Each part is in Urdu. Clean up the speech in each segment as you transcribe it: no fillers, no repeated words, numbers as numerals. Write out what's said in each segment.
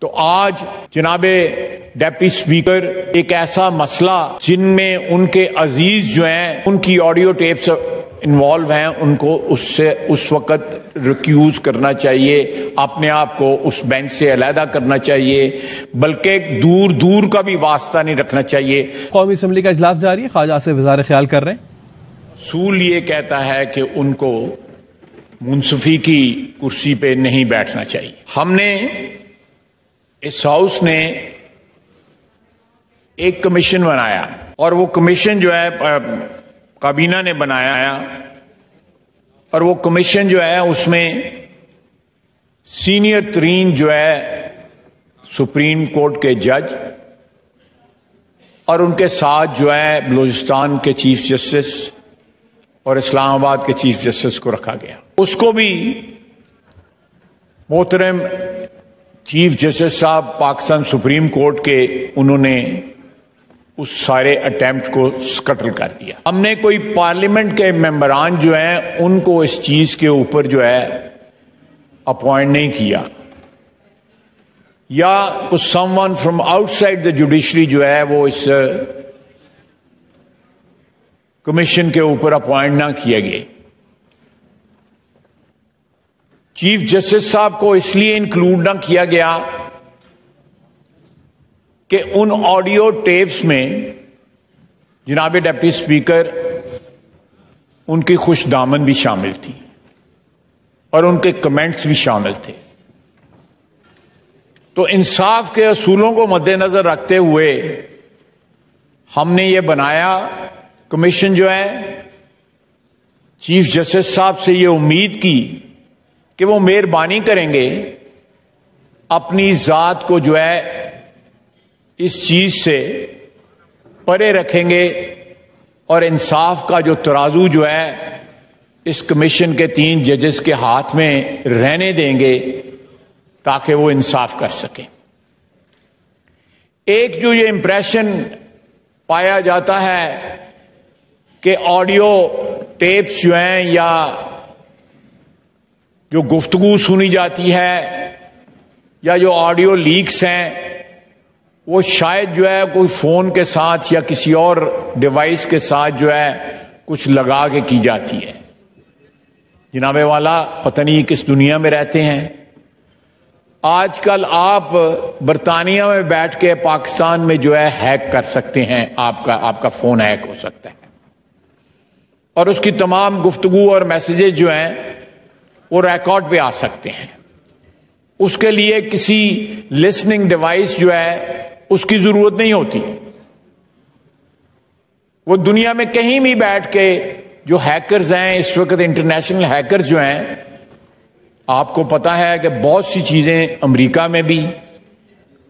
تو آج جناب ڈپٹی اسپیکر ایک ایسا مسئلہ جن میں ان کے عزیز جو ہیں ان کی آڈیو ٹیپس انوالو ہیں ان کو اس سے اس وقت ریکیوز کرنا چاہیے، اپنے آپ کو اس بینچ سے علیحدہ کرنا چاہیے، بلکہ دور دور کا بھی واسطہ نہیں رکھنا چاہیے۔ قومی اسمبلی کا اجلاس جاری ہے، خواجہ آصف اظہار خیال کر رہے ہیں۔ اصول یہ کہتا ہے کہ ان کو منصفی کی کرسی پہ نہیں بیٹھنا چاہیے۔ ہم نے اس ہاؤس نے ایک کمیشن بنایا اور وہ کمیشن جو ہے کابینہ نے بنایا، اور وہ کمیشن جو ہے اس میں سینئر ترین جو ہے سپریم کورٹ کے جج اور ان کے ساتھ جو ہے بلوچستان کے چیف جسٹس اور اسلام آباد کے چیف جسٹس کو رکھا گیا۔ اس کو بھی محترم چیف جسٹس صاحب پاکستان سپریم کورٹ کے انہوں نے اس سارے اٹیمپٹ کو سکٹل کر دیا۔ ہم نے کوئی پارلیمنٹ کے ممبران جو ہیں ان کو اس چیز کے اوپر جو ہے اپوائنٹ نہیں کیا، یا کچھ some one from out side the judiciary جو ہے وہ اس کمیشن کے اوپر اپوائنٹ نہ کیے گئے۔ چیف جسٹس صاحب کو اس لیے انکلوڈ نہ کیا گیا کہ ان آڈیو ٹیپس میں جناب ڈپٹی اسپیکر ان کی خوش دامن بھی شامل تھی اور ان کے کمنٹس بھی شامل تھے۔ تو انصاف کے اصولوں کو مد نظر رکھتے ہوئے ہم نے یہ بنایا کمیشن جو ہے، چیف جسٹس صاحب سے یہ امید کی کہ وہ مہربانی کریں گے، اپنی ذات کو جو ہے اس چیز سے پرے رکھیں گے اور انصاف کا جو ترازو جو ہے اس کمیشن کے 3 ججز کے ہاتھ میں رہنے دیں گے تاکہ وہ انصاف کر سکیں۔ ایک جو یہ امپریشن پایا جاتا ہے کہ آڈیو ٹیپس جو ہیں یا جو گفتگو سنی جاتی ہے یا جو آڈیو لیکس ہیں وہ شاید جو ہے کوئی فون کے ساتھ یا کسی اور ڈیوائس کے ساتھ جو ہے کچھ لگا کے کی جاتی ہے۔ جناب والا پتہ نہیں کس دنیا میں رہتے ہیں۔ آج کل آپ برطانیہ میں بیٹھ کے پاکستان میں جو ہے ہیک کر سکتے ہیں، آپ کا فون ہیک ہو سکتا ہے اور اس کی تمام گفتگو اور میسیجز جو ہیں وہ ریکارڈ پہ آ سکتے ہیں۔ اس کے لیے کسی لسننگ ڈیوائس جو ہے اس کی ضرورت نہیں ہوتی۔ وہ دنیا میں کہیں بھی بیٹھ کے جو ہیکرز ہیں اس وقت، انٹرنیشنل ہیکرز جو ہیں، آپ کو پتا ہے کہ بہت سی چیزیں امریکہ میں بھی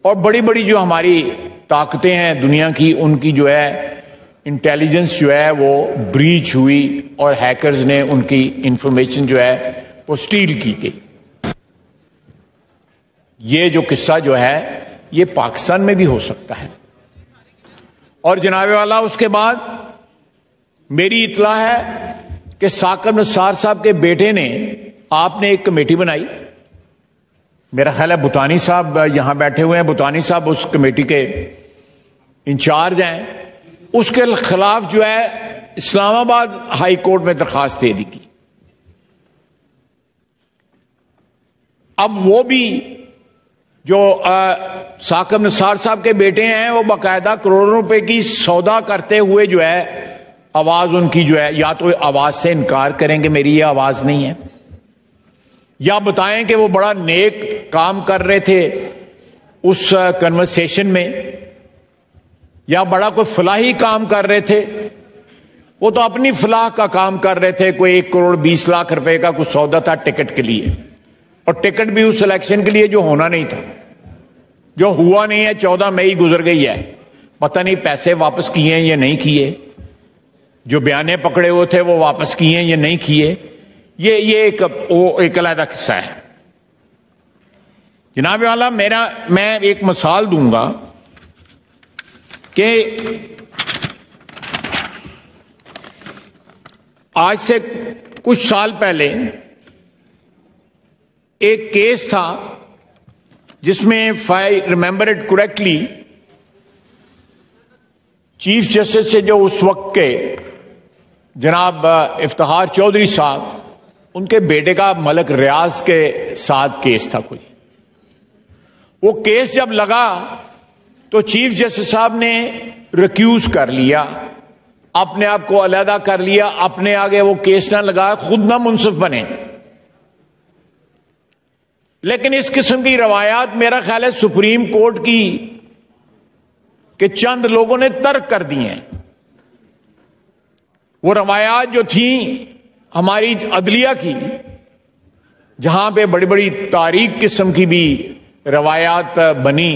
اور بڑی بڑی جو ہماری طاقتیں ہیں دنیا کی، ان کی جو ہے انٹیلیجنس جو ہے وہ بریچ ہوئی اور ہیکرز نے ان کی انفارمیشن جو ہے وہ سٹیل کی گئی۔ یہ جو قصہ جو ہے یہ پاکستان میں بھی ہو سکتا ہے۔ اور جناب والا اس کے بعد میری اطلاع ہے کہ ثاقب نثار صاحب کے بیٹے نے، آپ نے ایک کمیٹی بنائی، میرا خیال ہے بھوتانی صاحب یہاں بیٹھے ہوئے ہیں، بھوتانی صاحب اس کمیٹی کے انچارج ہیں، اس کے خلاف جو ہے اسلام آباد ہائی کورٹ میں درخواست دے دی گئی۔ اب وہ بھی جو ثاقب نثار صاحب کے بیٹے ہیں وہ باقاعدہ کروڑوں روپے کی سودا کرتے ہوئے جو ہے آواز ان کی جو ہے، یا تو آواز سے انکار کریں کہ میری یہ آواز نہیں ہے، یا بتائیں کہ وہ بڑا نیک کام کر رہے تھے اس کنورسیشن میں، یا بڑا کوئی فلاحی کام کر رہے تھے۔ وہ تو اپنی فلاح کا کام کر رہے تھے، کوئی 1 کروڑ 20 لاکھ روپے کا کچھ سودا تھا ٹکٹ کے لیے، اور ٹکٹ بھی اس الیکشن کے لیے جو ہونا نہیں تھا، جو ہوا نہیں ہے۔ 14 مئی گزر گئی ہے، پتہ نہیں پیسے واپس کیے ہیں یا نہیں کیے، جو بیانے پکڑے ہوئے تھے وہ واپس کیے ہیں یا نہیں کیے۔ یہ ایک علیحدہ قصہ ہے۔ جناب والا میں ایک مثال دوں گا کہ آج سے کچھ سال پہلے ایک کیس تھا جس میں if I remember it correctly chief justice سے جو اس وقت کے جناب افتخار چودھری صاحب، ان کے بیٹے کا ملک ریاض کے ساتھ کیس تھا کوئی. وہ کیس جب لگا تو چیف جسٹس صاحب نے ریکیوز کر لیا، اپنے آپ کو علیحدہ کر لیا، اپنے آگے وہ کیس نہ لگا، خود نہ منصف بنے. لیکن اس قسم کی روایات میرا خیال ہے سپریم کورٹ کی کہ چند لوگوں نے ترک کر دی ہیں. وہ روایات جو تھیں ہماری عدلیہ کی، جہاں پہ بڑی بڑی تاریخ قسم کی بھی روایات بنی،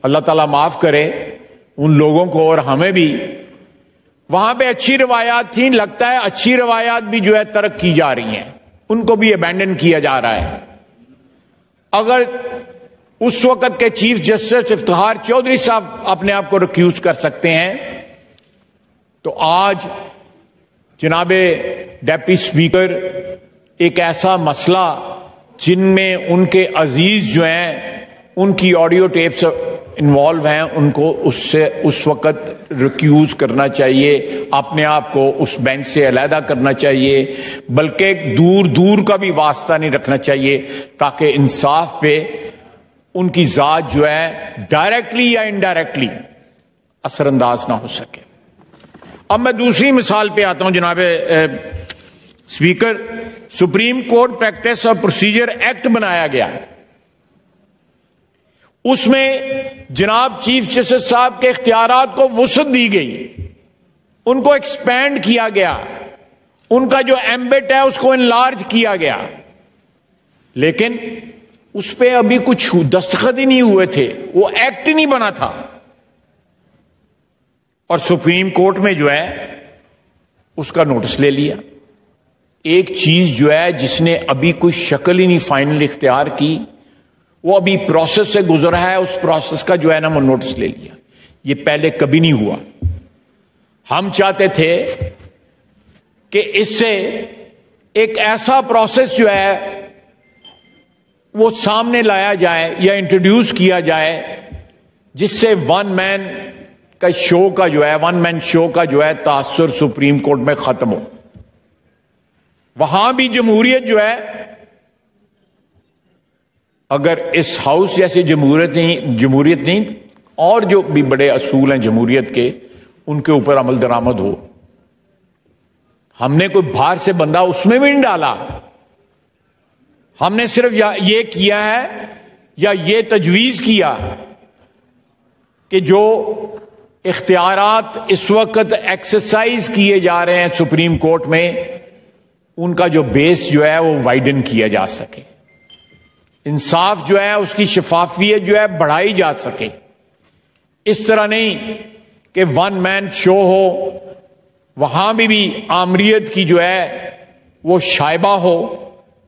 اللہ تعالیٰ معاف کرے ان لوگوں کو اور ہمیں بھی، وہاں پہ اچھی روایات تھیں. لگتا ہے اچھی روایات بھی جو ہے ترک کی جا رہی ہیں، ان کو بھی ابینڈن کیا جا رہا ہے. اگر اس وقت کے چیف جسٹس افتخار چودھری صاحب اپنے آپ کو ریکیوز کر سکتے ہیں تو آج جناب ڈپٹی اسپیکر ایک ایسا مسئلہ جن میں ان کے عزیز جو ہیں، ان کی آڈیو ٹیپس انوالو ہیں، ان کو اس وقت ریکیوز کرنا چاہیے، اپنے آپ کو اس بینچ سے علیحدہ کرنا چاہیے، بلکہ دور دور کا بھی واسطہ نہیں رکھنا چاہیے تاکہ انصاف پہ ان کی ذات جو ہے ڈائریکٹلی یا انڈائریکٹلی اثر انداز نہ ہو سکے. اب میں دوسری مثال پہ آتا ہوں جناب اسپیکر. سپریم کورٹ پریکٹس اور پروسیجر ایکٹ بنایا گیا، اس میں جناب چیف جسٹس صاحب کے اختیارات کو وسعت دی گئی، ان کو ایکسپینڈ کیا گیا، ان کا جو ایمبٹ ہے اس کو انلارج کیا گیا. لیکن اس پہ ابھی کچھ دستخط ہی نہیں ہوئے تھے، وہ ایکٹ ہی نہیں بنا تھا. اور سپریم کورٹ میں جو ہے اس کا نوٹس لے لیا. ایک چیز جو ہے جس نے ابھی کوئی شکل ہی نہیں فائنل اختیار کی، وہ ابھی پروسیس سے گزرا ہے، اس پروسیس کا جو ہے نا وہ نوٹس لے لیا. یہ پہلے کبھی نہیں ہوا. ہم چاہتے تھے کہ اس سے ایک ایسا پروسیس جو ہے وہ سامنے لایا جائے یا انٹروڈیوس کیا جائے جس سے ون مین شو کا جو ہے تاثر سپریم کورٹ میں ختم ہو. وہاں بھی جمہوریت جو ہے، اگر اس ہاؤس جیسے جمہوریت نہیں اور جو بھی بڑے اصول ہیں جمہوریت کے، ان کے اوپر عمل درآمد ہو. ہم نے کوئی باہر سے بندہ اس میں بھی نہیں ڈالا، ہم نے صرف یہ کیا ہے یا یہ تجویز کیا کہ جو اختیارات اس وقت ایکسرسائز کیے جا رہے ہیں سپریم کورٹ میں، ان کا جو بیس جو ہے وہ وائڈن کیا جا سکے، انصاف جو ہے اس کی شفافیت جو ہے بڑھائی جا سکے. اس طرح نہیں کہ ون مین شو ہو، وہاں بھی آمریت کی جو ہے وہ شائبہ ہو،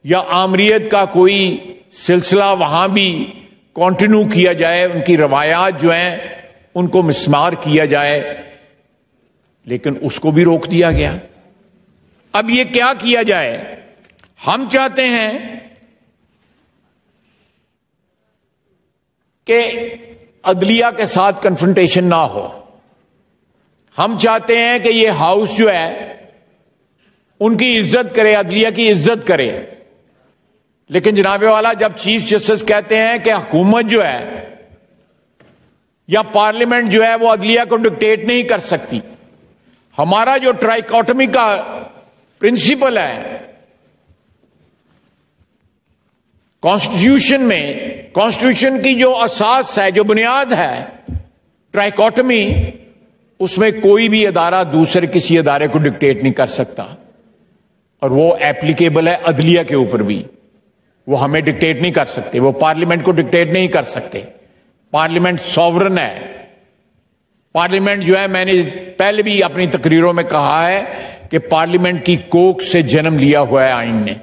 یا آمریت کا کوئی سلسلہ وہاں بھی کنٹینیو کیا جائے، ان کی روایات جو ہیں ان کو مسمار کیا جائے. لیکن اس کو بھی روک دیا گیا. اب یہ کیا کیا جائے؟ ہم چاہتے ہیں کہ عدلیہ کے ساتھ کنفرنٹیشن نہ ہو. ہم چاہتے ہیں کہ یہ ہاؤس جو ہے ان کی عزت کرے، عدلیہ کی عزت کرے. لیکن جناب والا جب چیف جسٹس کہتے ہیں کہ حکومت جو ہے یا پارلیمنٹ جو ہے وہ عدلیہ کو ڈکٹیٹ نہیں کر سکتی، ہمارا جو ٹرائیکاٹمی کا پرنسپل ہے کانسٹیٹیوشن میں، کانسٹیٹیوشن کی جو اساس ہے، جو بنیاد ہے ٹرائیکاٹمی، اس میں کوئی بھی ادارہ دوسرے کسی ادارے کو ڈکٹیٹ نہیں کر سکتا. اور وہ ایپلیکیبل ہے عدلیہ کے اوپر بھی. وہ ہمیں ڈکٹیٹ نہیں کر سکتے، وہ پارلیمنٹ کو ڈکٹیٹ نہیں کر سکتے. پارلیمنٹ سوورن ہے. پارلیمنٹ جو ہے، میں نے پہلے بھی اپنی تقریروں میں کہا ہے کہ پارلیمنٹ کی کوکھ سے جنم لیا ہوا ہے آئین نے.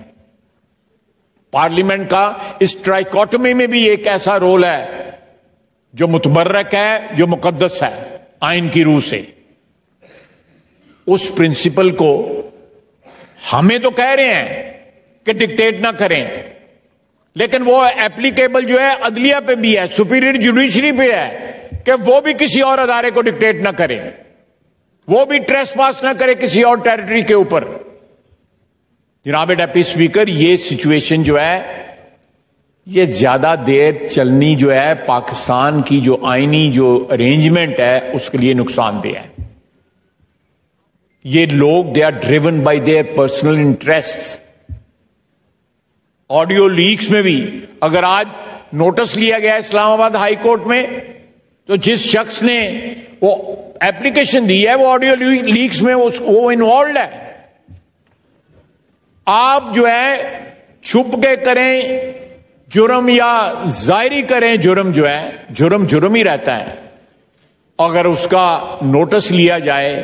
پارلیمنٹ کا اس ٹرائیکاٹمی میں بھی ایک ایسا رول ہے جو متبرک ہے، جو مقدس ہے آئین کی روح سے. اس پرنسپل کو ہمیں تو کہہ رہے ہیں کہ ڈکٹیٹ نہ کریں، لیکن وہ ایپلیکیبل جو ہے عدلیہ پہ بھی ہے, سپیریئر جوڈیشری پہ ہے کہ وہ بھی کسی اور ادارے کو ڈکٹیٹ نہ کرے, وہ بھی ٹریس پاس نہ کرے کسی اور ٹیریٹری کے اوپر. جناب ڈپٹی اسپیکر, یہ سچویشن جو ہے یہ زیادہ دیر چلنی جو ہے پاکستان کی جو آئینی جو ارینجمنٹ ہے اس کے لیے نقصان دہ ہے. یہ لوگ they are driven by their personal interest. Audio leaks میں بھی اگر آج نوٹس لیا گیا اسلام آباد ہائی کورٹ میں, تو جس شخص نے وہ ایپلیکیشن دی ہے وہ آڈیو لیکس میں وہ انوالوڈ ہے. آپ جو ہے چھپ کے کریں جرم یا ظاہری کریں جرم, جو ہے جرم ہی رہتا ہے. اگر اس کا نوٹس لیا جائے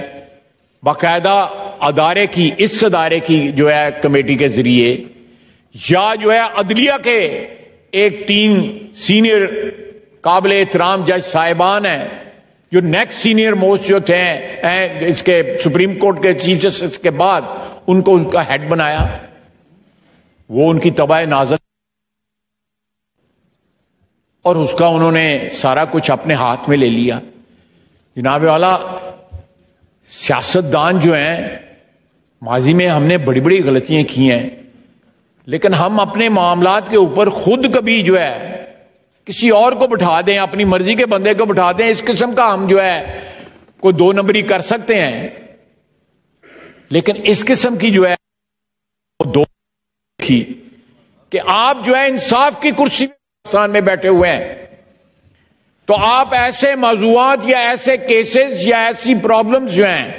باقاعدہ ادارے کی, اس ادارے کی جو ہے کمیٹی کے ذریعے, یا جو ہے عدلیہ کے ایک 3 سینئر قابل احترام جج صاحبان ہیں جو نیکسٹ سینئر موسٹ جو تھے اس کے سپریم کورٹ کے چیف جسٹس کے بعد, ان کو ان کا ہیڈ بنایا, وہ ان کی تباہ نازک, اور اس کا انہوں نے سارا کچھ اپنے ہاتھ میں لے لیا. جناب والا, سیاستدان جو ہیں ماضی میں ہم نے بڑی بڑی غلطیاں کی ہیں, لیکن ہم اپنے معاملات کے اوپر خود کبھی جو ہے کسی اور کو بٹھا دیں, اپنی مرضی کے بندے کو بٹھا دیں, اس قسم کا ہم جو ہے کوئی 2 نمبری کر سکتے ہیں. لیکن اس قسم کی جو ہے دو کہ آپ جو ہے انصاف کی کرسی میں بیٹھے ہوئے ہیں, تو آپ ایسے موضوعات یا ایسے کیسز یا ایسی پرابلمز جو ہیں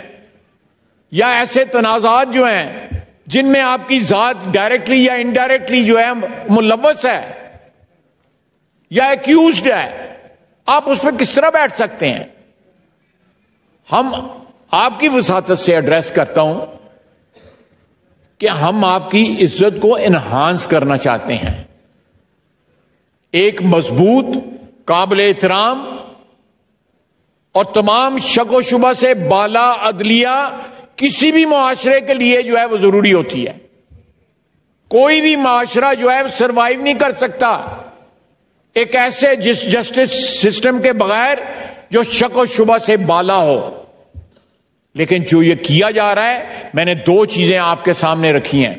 یا ایسے تنازعات جو ہیں جن میں آپ کی ذات ڈائریکٹلی یا انڈائریکٹلی جو ہے ملوث ہے یا ایکیوزڈ ہے, آپ اس پہ کس طرح بیٹھ سکتے ہیں؟ ہم آپ کی وساطت سے ایڈریس کرتا ہوں کہ ہم آپ کی عزت کو انہانس کرنا چاہتے ہیں. ایک مضبوط, قابل احترام اور تمام شک و شبہ سے بالا عدلیہ کسی بھی معاشرے کے لیے جو ہے وہ ضروری ہوتی ہے. کوئی بھی معاشرہ جو ہے سروائیو نہیں کر سکتا ایک ایسے جسٹس سسٹم کے بغیر جو شک و شبہ سے بالا ہو. لیکن جو یہ کیا جا رہا ہے, میں نے 2 چیزیں آپ کے سامنے رکھی ہیں.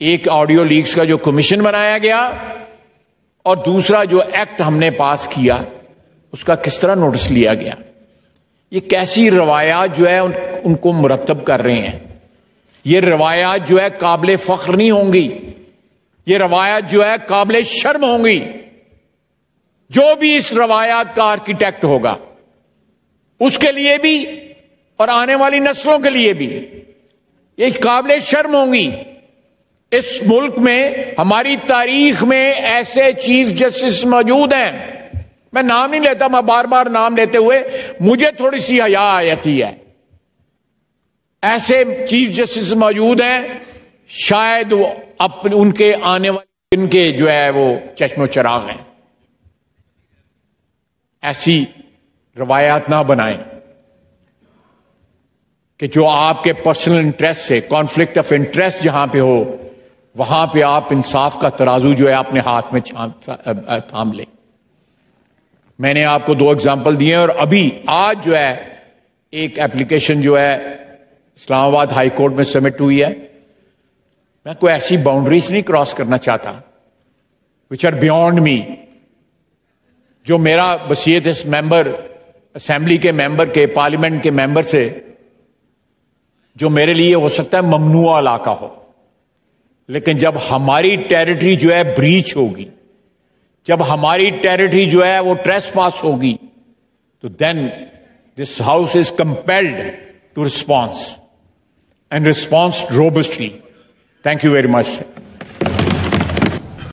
ایک آڈیو لیکس کا جو کمیشن بنایا گیا, اور دوسرا جو ایکٹ ہم نے پاس کیا اس کا کس طرح نوٹس لیا گیا. یہ کیسی روایات جو ہے ان کو مرتب کر رہے ہیں. یہ روایات جو ہے قابل فخر نہیں ہوں گی, یہ روایات جو ہے قابل شرم ہوں گی. جو بھی اس روایات کا آرکیٹیکٹ ہوگا اس کے لیے بھی اور آنے والی نسلوں کے لیے بھی یہ قابل شرم ہوں گی. اس ملک میں ہماری تاریخ میں ایسے چیف جسٹس موجود ہیں, میں نام نہیں لیتا, میں بار بار نام لیتے ہوئے مجھے تھوڑی سی حیا آتی ہے. ایسے چیف جسٹس موجود ہیں شاید وہ ان کے آنے والے دن کے جو ہے وہ چشم و چراغ ہیں. ایسی روایات نہ بنائیں کہ جو آپ کے پرسنل انٹرسٹ سے, کانفلکٹ آف انٹرسٹ جہاں پہ ہو وہاں پہ آپ انصاف کا ترازو جو ہے اپنے ہاتھ میں تھام لیں. میں نے آپ کو 2 ایگزامپل دیے, اور ابھی آج جو ہے ایک ایپلیکیشن جو ہے اسلام آباد ہائی کورٹ میں سبمٹ ہوئی ہے. میں کوئی ایسی باؤنڈریز نہیں کراس کرنا چاہتا وچ آر بیونڈ می. جو میرا وصیت اس ممبر, اسمبلی کے ممبر کے, پارلیمنٹ کے ممبر سے جو میرے لیے ہو سکتا ہے ممنوع علاقہ ہو, لیکن جب ہماری ٹیریٹری جو ہے بریچ ہوگی, جب ہماری ٹیریٹری جو ہے وہ ٹریس پاس ہوگی, تو then this house is compiled to response and response robustly. Thank you very much.